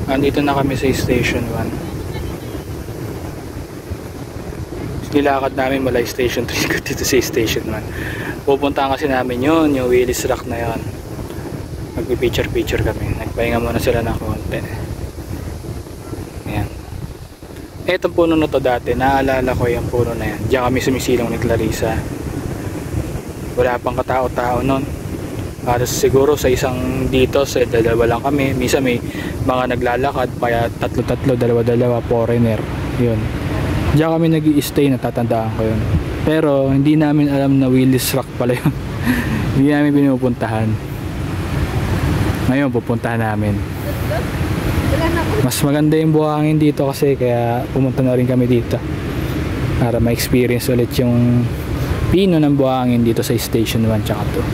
Andito na kami sa Station 1. Nilakad namin mula Station 3 dito sa Station 1. Pupuntahan kasi namin yun, yung Willis Rock na yun. Magpipicture-picture kami. Nagpahinga muna sila ng konti. Ayan. Etong puno na to dati, naalala ko yung puno na yan. Diyan kami sumisilong ni Clarissa. Wala pang katao-tao nun. Para siguro sa isang dito, sa dalawa lang kami. Minsan may mga naglalakad, kaya tatlo-tatlo, dalawa-dalawa, foreigner. Yun. Diyan kami nag-i-stay, natatandaan ko yun. Pero hindi namin alam na Willis Rock pala yun. Hindi namin pinupuntahan. Ngayon pupuntahan namin. Mas maganda yung buhangin dito kasi, kaya pumunta na rin kami dito para ma-experience ulit yung pino ng buhangin dito sa Station 1 tsaka 2.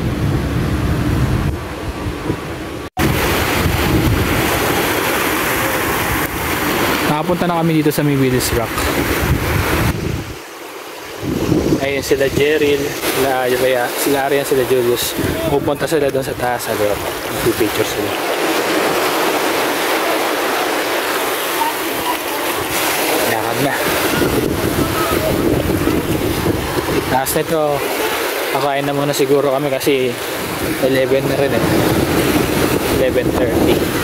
Nakapunta na kami dito sa may Willis Rock. Ayun sila Jeril, sila Arian, sila Julius. Pupunta sila doon sa taas, sa loob. Mag-picture sila. Lakad na. Taas nito, kakain na muna siguro kami kasi 11 na rin eh. 11:30.